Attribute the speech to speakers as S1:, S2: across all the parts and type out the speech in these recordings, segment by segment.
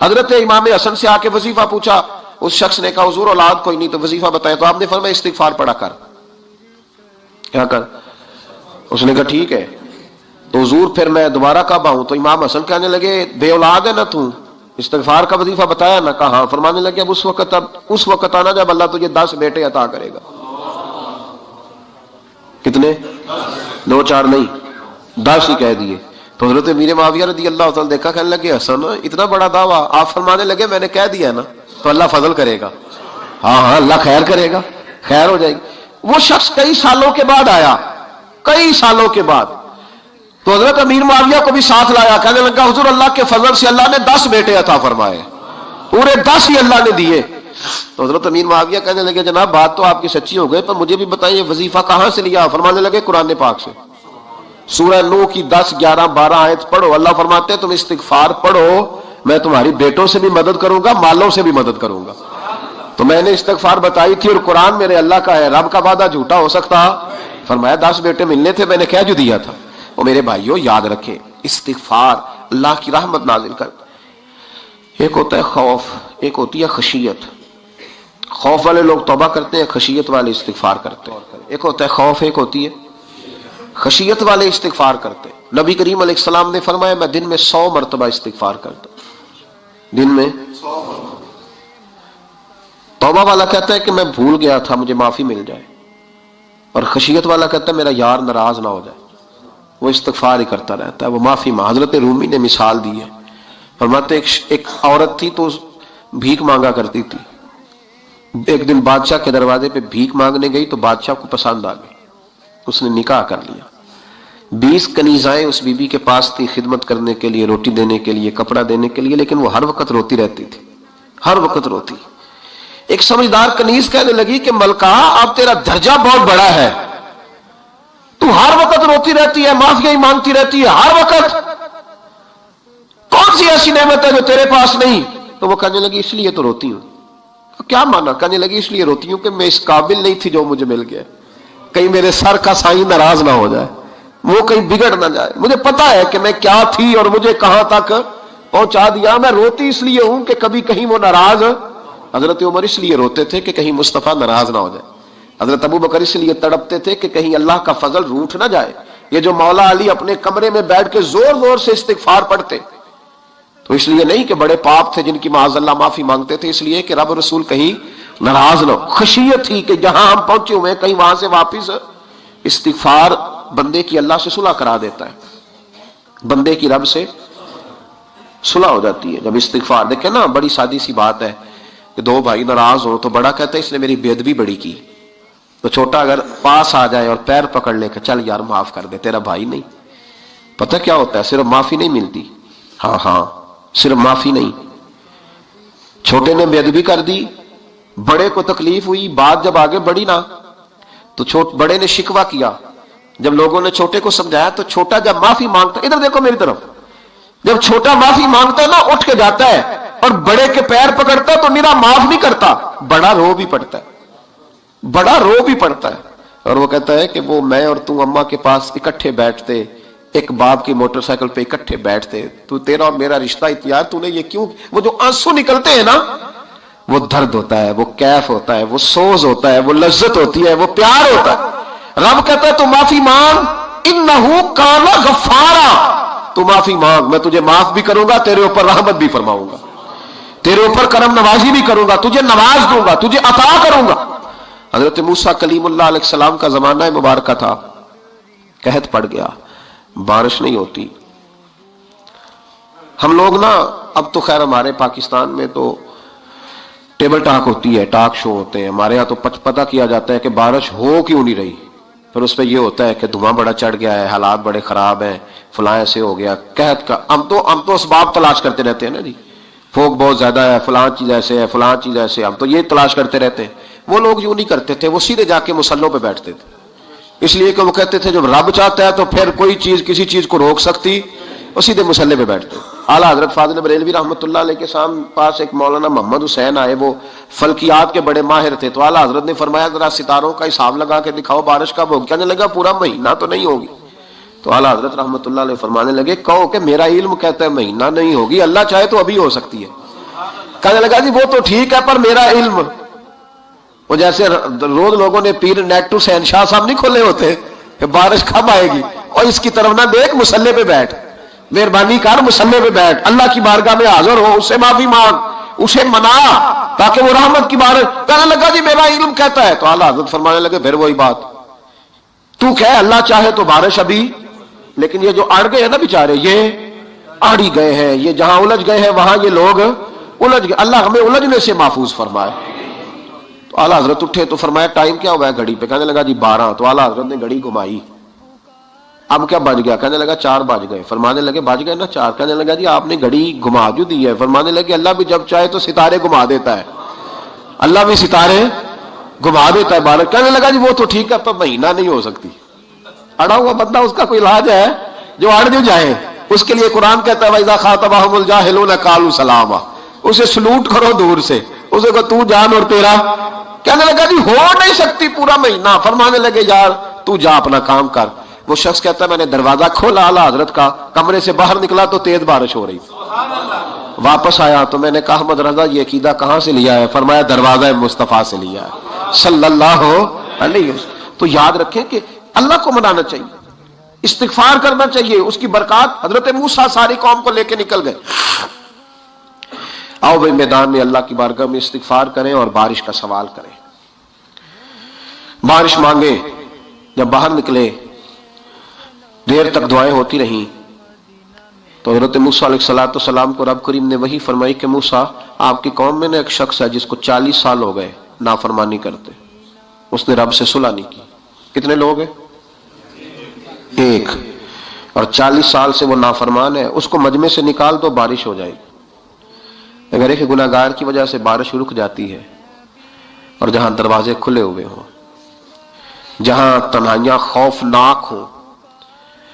S1: حضرت امام حسن سے آ کے وظیفہ پوچھا، اس شخص نے کہا حضور اولاد کوئی نہیں تو وظیفہ بتایا، تو آپ نے فرمایا استغفار پڑھا کر، کیا کر؟ اس نے کہا ٹھیک ہے۔ تو حضور پھر میں دوبارہ کب آؤں؟ تو امام حسن کہنے لگے بے اولاد ہے نا تو، استغفار کا وظیفہ بتایا نا؟ کہا ہاں۔ فرمانے لگے اب اس وقت آنا جب اللہ تجھے 10 بیٹے عطا کرے گا۔ کتنے؟ 2 4 نہیں، 10 ہی کہہ دیے۔ تو حضرت امیر معاویہ رضی اللہ تعالیٰ دیکھا، کہنے لگے حسن اتنا بڑا دعویٰ؟ آپ فرمانے لگے میں نے کہہ دیا نا تو اللہ فضل کرے گا، ہاں ہاں اللہ خیر کرے گا، خیر ہو جائے گی۔ وہ شخص کئی سالوں کے بعد آیا، کئی سالوں کے بعد، تو حضرت امیر معاویہ کو بھی ساتھ لایا، کہنے لگا حضور اللہ کے فضل سے اللہ نے 10 بیٹے عطا فرمائے، پورے 10 ہی اللہ نے دیے۔ تو حضرت امیر معاویہ کہنے لگے جناب بات تو آپ کی سچی ہو گئی، پر مجھے بھی بتائیے وظیفہ کہاں سے لیا؟ فرمانے لگے قرآن پاک سے، سورہ نوح کی 10 11 12 آیت پڑھو۔ اللہ فرماتے ہیں تم استغفار پڑھو، میں تمہاری بیٹوں سے بھی مدد کروں گا، مالوں سے بھی مدد کروں گا۔ تو میں نے استغفار بتائی تھی اور قرآن میرے اللہ کا ہے، رب کا وعدہ جھوٹا ہو سکتا؟ فرمایا 10 بیٹے ملنے تھے، میں نے کہہ جو دیا تھا۔ وہ میرے بھائیوں یاد رکھیں، استغفار اللہ کی رحمت نازل کر۔ ایک ہوتا ہے خوف، ایک ہوتی ہے خشیت۔ خوف والے لوگ توبہ کرتے ہیں، خشیت والے استغفار کرتے ہیں۔ ایک ہوتا ہے خوف، ایک ہوتی ہے خشیت والے استغفار کرتے ہیں۔ نبی کریم علیہ السلام نے فرمایا میں دن میں 100 مرتبہ استغفار کرتا ہوں، دن میں 100۔ توبہ والا کہتا ہے کہ میں بھول گیا تھا، مجھے معافی مل جائے، اور خشیت والا کہتا ہے میرا یار ناراض نہ ہو جائے، وہ استغفار ہی کرتا رہتا ہے، وہ معافی حضرت رومی نے مثال دی ہے، فرماتے ایک عورت تھی تو بھیک مانگا کرتی تھی، ایک دن بادشاہ کے دروازے پہ بھیک مانگنے گئی تو بادشاہ کو پسند آ گئی، اس نے نکاح کر لیا۔ 20 کنیزائیں اس بی بی کے پاس تھی خدمت کرنے کے لیے، روٹی دینے کے لیے، کپڑا دینے کے لیے، لیکن وہ ہر وقت روتی رہتی تھی، ہر وقت روتی۔ ایک سمجھدار کنیز کہنے لگی کہ ملکہ اب تیرا درجہ بہت بڑا ہے، تو ہر وقت روتی رہتی ہے، معافی ہی مانگتی رہتی ہے ہر وقت، کون سی ایسی نعمت ہے جو تیرے پاس نہیں؟ تو وہ کہنے لگی اس لیے تو روتی ہوں۔ کیا مانا؟ کہنے لگی اس لیے روتی ہوں کہ میں اس قابل نہیں تھی جو مجھے مل گیا، کہیں میرے سر کا سائیں ناراض نہ ہو جائے، وہ کہیں بگڑ نہ جائے، مجھے پتا ہے کہ میں کیا تھی اور مجھے کہاں تک پہنچا دیا، میں روتی اس لیے ہوں کہ کبھی کہیں وہ ناراض۔ حضرت عمر اس لیے روتے تھے کہ کہیں مصطفیٰ ناراض نہ ہو جائے، حضرت ابو بکر اس لیے تڑپتے تھے کہ کہیں اللہ کا فضل روٹھ نہ جائے۔ یہ جو مولا علی اپنے کمرے میں بیٹھ کے زور زور سے استغفار پڑھتے، تو اس لیے نہیں کہ بڑے پاپ تھے جن کی معاذ اللہ معافی مانگتے تھے، اس لیے کہ رب رسول کہیں ناراض نہ ہو۔ خشیت تھی کہ جہاں ہم پہنچے ہوئے ہیں کہیں وہاں سے واپس۔ استغفار بندے کی اللہ سے صلح کرا دیتا ہے، بندے کی رب سے صلح ہو جاتی ہے جب استغفار۔ دیکھیں نا بڑی سادی سی بات ہے کہ 2 بھائی ناراض ہو تو بڑا کہتا ہے اس نے میری بے ادبی بڑی کی، تو چھوٹا اگر پاس آ جائے اور پیر پکڑ لے کہ چل یار معاف کر دے، تیرا بھائی نہیں۔ پتہ کیا ہوتا ہے؟ صرف معافی نہیں ملتی، ہاں صرف معافی نہیں، چھوٹے نے بے ادبی کر دی، بڑے کو تکلیف ہوئی، بات جب آگے بڑھی نا تو بڑے نے شکوہ کیا، جب لوگوں نے چھوٹے کو سمجھایا تو چھوٹا جب معافی مانگتا، ادھر دیکھو میری طرف، جب چھوٹا معافی مانگتا ہے نا اٹھ کے جاتا ہے اور بڑے کے پیر پکڑتا ہے تو میرا معاف نہیں کرتا، بڑا رو بھی پڑتا ہے، بڑا رو بھی پڑتا ہے، اور وہ کہتا ہے کہ وہ میں اور تم اماں کے پاس اکٹھے بیٹھتے، ایک باپ کی موٹر سائیکل پہ اکٹھے بیٹھتے، تو تیرا اور میرا رشتہ اتیار تو نے یہ کیوں؟ وہ جو آنسو نکلتے ہیں نا وہ درد ہوتا ہے، وہ کیف ہوتا ہے، وہ سوز ہوتا ہے، وہ لذت ہوتی ہے، وہ پیار ہوتا ہے۔ رب کہتا ہے تو معافی مانگ، انہو کان غفارا، تو معافی مانگ، میں تجھے معاف بھی کروں گا، تیرے اوپر رحمت بھی فرماؤں گا، تیرے اوپر کرم نوازی بھی کروں گا، تجھے نواز دوں گا، تجھے عطا کروں گا۔ حضرت موسیٰ کلیم اللہ علیہ السلام کا زمانہ مبارکہ تھا، قحط پڑ گیا، بارش نہیں ہوتی۔ ہم لوگ نا اب تو خیر ہمارے پاکستان میں تو ٹیبل ٹاک ہوتی ہے، ٹاک شو ہوتے ہیں، ہمارے ہاں تو پتہ کیا جاتا ہے کہ بارش ہو کیوں نہیں رہی، پھر اس پہ یہ ہوتا ہے کہ دھواں بڑا چڑھ گیا ہے، حالات بڑے خراب ہیں، فلاں ایسے ہو گیا قحط کا۔ ہم تو اسباب تلاش کرتے رہتے ہیں نا جی، فوق بہت زیادہ ہے، فلاں چیز ایسے ہے، فلاں چیز ایسے ہے، ہم تو یہ تلاش کرتے رہتے ہیں۔ وہ لوگ یوں نہیں کرتے تھے، وہ سیدھے جا کے مصلوں پہ بیٹھتے تھے، اس لیے کہ وہ کہتے تھے جب رب چاہتا ہے تو پھر کوئی چیز کسی چیز کو روک سکتی، وہ سیدھے مصلے پہ بیٹھتے۔ اعلیٰ حضرت فاضل بریلوی رحمۃ اللہ علیہ کے پاس ایک مولانا محمد حسین آئے، وہ فلکیات کے بڑے ماہر تھے، تو اعلیٰ حضرت نے فرمایا ذرا ستاروں کا حساب لگا کے دکھاؤ بارش کب ہوگی؟ کہنے لگا پورا مہینہ تو نہیں ہوگی۔ تو اعلیٰ حضرت رحمۃ اللہ علیہ فرمانے لگے کہو کہ میرا علم کہتا ہے مہینہ نہیں ہوگی، اللہ چاہے تو ابھی ہو سکتی ہے۔ کہنے لگا جی وہ تو ٹھیک ہے پر میرا علم، وہ جیسے روز لوگوں نے پیر نیٹ ٹو شہنشاہ صاحب نہیں کھولے ہوتے کہ بارش کب آئے گی، اور اس کی طرف نہ دیکھ، مصلے پہ بیٹھ، مہربانی کر مصلے پہ بیٹھ، اللہ کی بارگاہ میں حاضر ہو، اس سے معافی مانگ، اسے منا تاکہ وہ رحمت کی بارش۔ کہنے لگا جی میرا علم کہتا ہے، تو اعلیٰ حضرت فرمانے لگے پھر وہی بات، تو کہہ اللہ چاہے تو بارش ابھی، لیکن یہ جو اڑ گئے ہیں نا بیچارے، یہ اڑ ہی گئے ہیں، یہ جہاں الجھ گئے ہیں وہاں یہ لوگ الجھ گئے، اللہ ہمیں الجھنے سے محفوظ فرمائے۔ تو اعلیٰ حضرت اٹھے تو فرمایا ٹائم کیا ہوا ہے گھڑی پہ؟ کہنے لگا جی 12۔ تو اعلیٰ حضرت نے گھڑی گھمائی، اب کیا بج گیا؟ کہنے لگا 4 بج گئے۔ فرمانے لگے بج گئے نا 4؟ کہنے لگا جی آپ نے گھڑی گھما جو دی ہے۔ فرمانے لگے اللہ بھی جب چاہے تو ستارے گھما دیتا ہے، اللہ بھی ستارے گھما دیتا ہے بارش۔ کہنے لگا جی وہ تو ٹھیک ہے پر مہینہ نہیں ہو سکتی، اڑا ہوا بندہ اس کا کوئی علاج ہے جو اڑ جو جائے، اس کے لیے قرآن کہتا ہے وَإِذَا خَاطَبَهُمُ الْجَاهِلُونَ قَالُوا سَلَامًا، اسے سلوٹ کرو دور سے، اسے کو تو جان اور تیرا۔ کہنے لگا جی ہو نہیں سکتی پورا مہینہ۔ فرمانے لگے یار تو جا اپنا کام کر۔ وہ شخص کہتا ہے میں نے دروازہ کھولا اعلیٰ حضرت کا، کمرے سے باہر نکلا تو تیز بارش ہو رہی، واپس آیا تو میں نے کہا احمد رضا یہ عقیدہ کہاں سے لیا ہے؟ فرمایا دروازہ مصطفیٰ سے لیا ہے صلی اللہ علیہ وسلم۔ تو یاد رکھیں کہ اللہ کو منانا چاہیے، استغفار کرنا چاہیے، اس کی برکات۔ حضرت موسیٰ ساری قوم کو لے کے نکل گئے۔ آؤ بھائی میدان میں اللہ کی بارگاہ میں استغفار کریں اور بارش کا سوال کریں، بارش مانگیں۔ جب باہر نکلے دیر تک دعائیں ہوتی رہیں تو حضرت موسیٰ علیہ السلام کو رب کریم نے وحی فرمائی کہ موسیٰ آپ کی قوم میں نے ایک شخص ہے جس کو 40 سال ہو گئے نافرمانی کرتے، اس نے رب سے صلح نہیں کی۔ کتنے لوگ ہیں؟ ایک، اور 40 سال سے وہ نافرمان ہے، اس کو مجمع سے نکال دو بارش ہو جائے گی۔ اگر ایک گناہ گار کی وجہ سے بارش رک جاتی ہے، اور جہاں دروازے کھلے ہوئے ہوں، جہاں تنہائیاں خوفناک ہوں،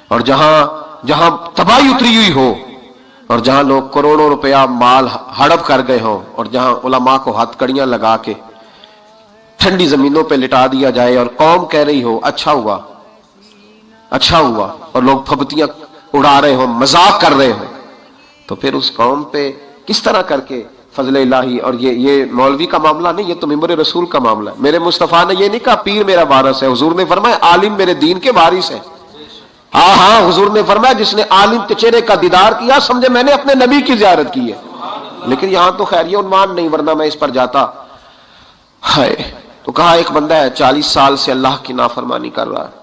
S1: اور جہاں تباہی اتری ہوئی ہو، اور جہاں لوگ کروڑوں روپیہ مال ہڑپ کر گئے ہوں، اور جہاں علماء کو ہاتھ کڑیاں لگا کے ٹھنڈی زمینوں پہ لٹا دیا جائے اور قوم کہہ رہی ہو اچھا ہوا اچھا ہوا، اور لوگ پھبتیاں اڑا رہے ہوں، مذاق کر رہے ہوں، تو پھر اس قوم پہ کس طرح کر کے فضل الہی۔ اور یہ مولوی کا معاملہ نہیں، یہ تو ممبر رسول کا معاملہ ہے۔ میرے مصطفیٰ نے یہ نہیں کہا پیر میرا وارث ہے، حضور نے فرمایا عالم میرے دین کے وارث ہے۔ ہاں حضور نے فرمایا جس نے عالم کے چہرے کا دیدار کیا سمجھے میں نے اپنے نبی کی زیارت کی ہے۔ لیکن یہاں تو خیر یہ عنوان نہیں، ورنہ میں اس پر جاتا ہے۔ تو کہا ایک بندہ ہے 40 سال سے اللہ کی نافرمانی کر رہا ہے،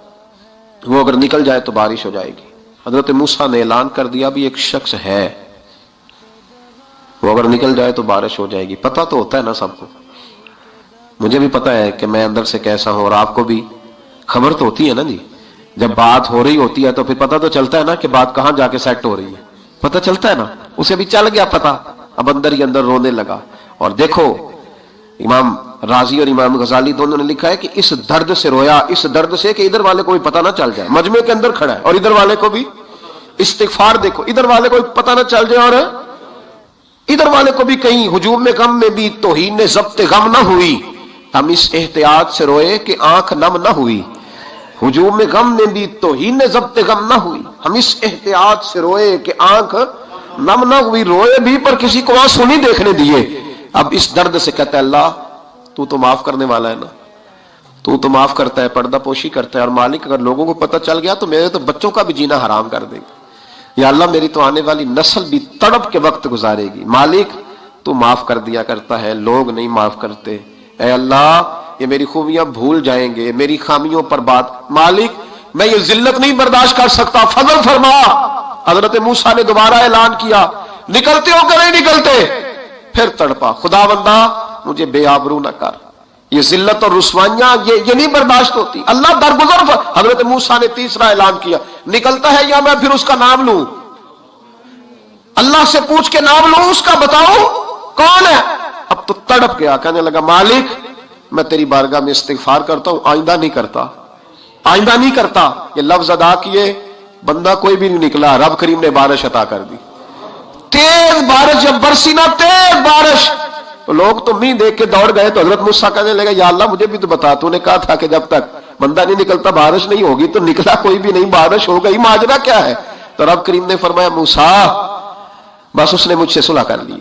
S1: وہ اگر نکل جائے تو بارش ہو جائے گی۔ حضرت موسیٰ نے اعلان کر دیا بھی ایک شخص ہے، وہ اگر نکل جائے تو بارش ہو جائے گی۔ پتہ تو ہوتا ہے نا سب کو، مجھے بھی پتہ ہے کہ میں اندر سے کیسا ہوں، اور آپ کو بھی خبر تو ہوتی ہے نا جی۔ جب بات ہو رہی ہوتی ہے تو پھر پتہ تو چلتا ہے نا کہ بات کہاں جا کے سیٹ ہو رہی ہے، پتہ چلتا ہے نا۔ اسے بھی چل گیا پتہ، اب اندر ہی اندر رونے لگا۔ اور دیکھو امام رازی اور امام غزالی دونوں نے لکھا ہے کہ اس درد سے رویا، اس درد سے کہ ادھر والے کو بھی پتہ نہ چل جائے، مجمع کے اندر کھڑا ہے اور ادھر والے کو بھی استغفار، دیکھو ادھر والے کو بھی پتہ نہ چل جائے اور ادھر والے کو بھی کہیں ہجوم میں غم میں بھی توہین ضبط غم نہ ہوئی، ہم اس احتیاط سے روئے کہ آنکھ نم نہ ہوئی۔ ہجوم میں غم میں بھی توہین ضبط غم نہ ہوئی، ہم اس احتیاط سے روئے کہ آنکھ نم نہ ہوئی، روئے بھی پر کسی کو آنسو نہیں دیکھنے دیے۔ اب اس درد سے کہتا ہے اللہ تو تو معاف کرنے والا ہے نا، تو تو معاف کرتا ہے، پردہ پوشی کرتا ہے، اور مالک اگر لوگوں کو پتہ چل گیا تو میرے تو بچوں کا بھی جینا حرام کر دے گا، یا اللہ میری تو آنے والی نسل بھی تڑپ کے وقت گزارے گی۔ مالک تو معاف کر دیا کرتا ہے، لوگ نہیں معاف کرتے، اے اللہ یہ میری خوبیاں بھول جائیں گے، میری خامیوں پر بات، مالک میں یہ ذلت نہیں برداشت کر سکتا، فضل فرما۔ حضرت موسیٰ نے دوبارہ اعلان کیا نکلتے ہو کہ نہیں نکلتے؟ پھر تڑپا خدا بندہ مجھے بے آبرو نہ کر، یہ ذلت اور رسوائیاں یہ نہیں برداشت ہوتی، اللہ درگزر۔ حضرت موسیٰ نے تیسرا اعلان کیا نکلتا ہے یا میں پھر اس کا نام لوں، اللہ سے پوچھ کے نام لوں اس کا، بتاؤ کون ہے؟ اب تو تڑپ گیا، کہنے لگا مالک میں تیری بارگاہ میں استغفار کرتا ہوں، آئندہ نہیں کرتا، آئندہ نہیں کرتا۔ یہ لفظ ادا کیے، بندہ کوئی بھی نہیں نکلا، رب کریم نے بارش عطا کر دی، تیز بارش جب برسی نا، تیز بارش، تو لوگ تو مین دیکھ کے دوڑ گئے۔ تو حضرت موسیٰ کہنے لگا یا اللہ مجھے بھی تو بتا، تو نے کہا تھا کہ جب تک بندہ نہیں نکلتا بارش نہیں ہوگی، تو نکلا کوئی بھی نہیں، بارش ہو گئی، ماجرا کیا ہے؟ تو رب کریم نے فرمایا موسیٰ بس اس نے مجھ سے صلح کر لی،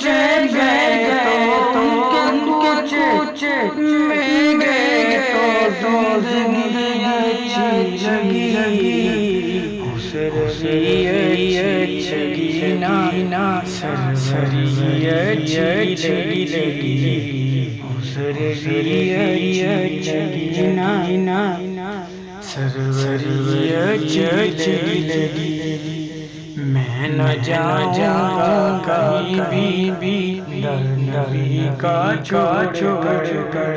S2: کوچے گئے تو ان کے کوچے میں گئے تو زندگی اچھی لگی سرسری اچھی نا سرسری اچھی لگی سرسری اچھی نا سرسری اچھی لگی میں نہ جاؤں گا کہیں بھی در نبی کا چھوڑ کر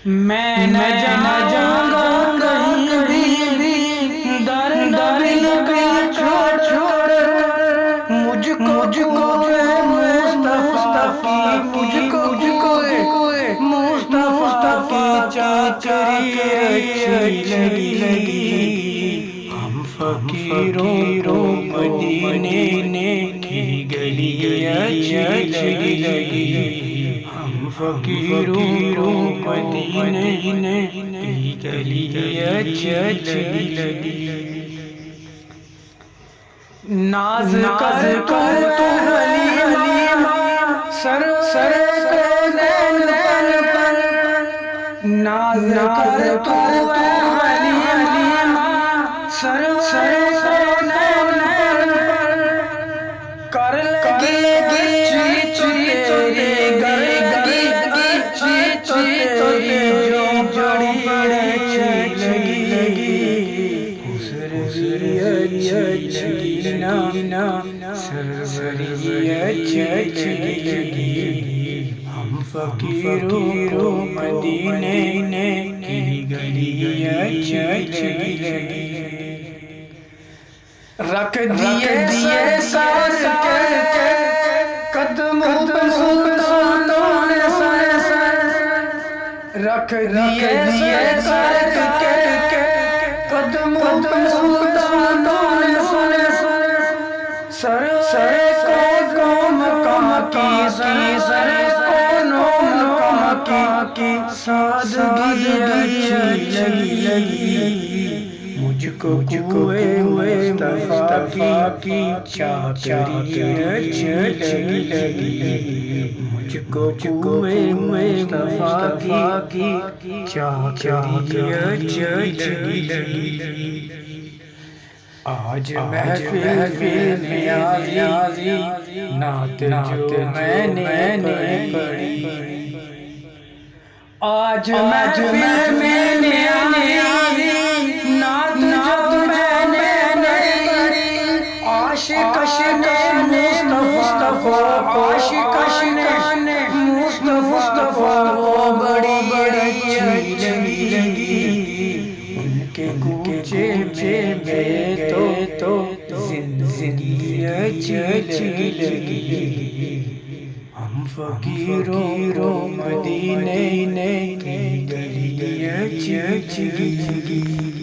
S2: میں نہ جاؤں گا کہیں بھی در نبی کا چھوڑ مجھ کو مصطفیٰ مجھ کو مصطفیٰ کی چاچری اچھی لگی ہم فقیروں مدینے کی گلی اچھی لگی ہم فقیروں مدینے کی گلی اچھی لگی ناز کر تو حلیمہ سر کو نین پر ناز کر تو حلیمہ سر کو نین پر کر لگی تیرے گری تیری جو بڑی اچھی لگی سرسری اچھی نا سرسری اچھی لگی ہم فقیروں مدینے کی گلی اچھی لگی رکھ دیے سر کے قدموں پر سلطان رکھ دیے سر کے قدموں پر سلطان سر کو مقام کی سادگی اچھی لگی مجھ کو مصطفیٰ کی چاچری اچھی لگی مجھ کو مصطفیٰ کی چاچری اچھی لگی آج محفل نیازی نعت جو میں نے پڑھی آج محفل میں نیازی نعت جو میں نے پڑھی عاشق نے مصطفیٰ عاشق نے مصطفیٰ وہ بڑی اچھی لگی ان کے کوچے میں تو زندگی اچھی لگی ہم فقیروں مدینے کی گلی اچھی لگی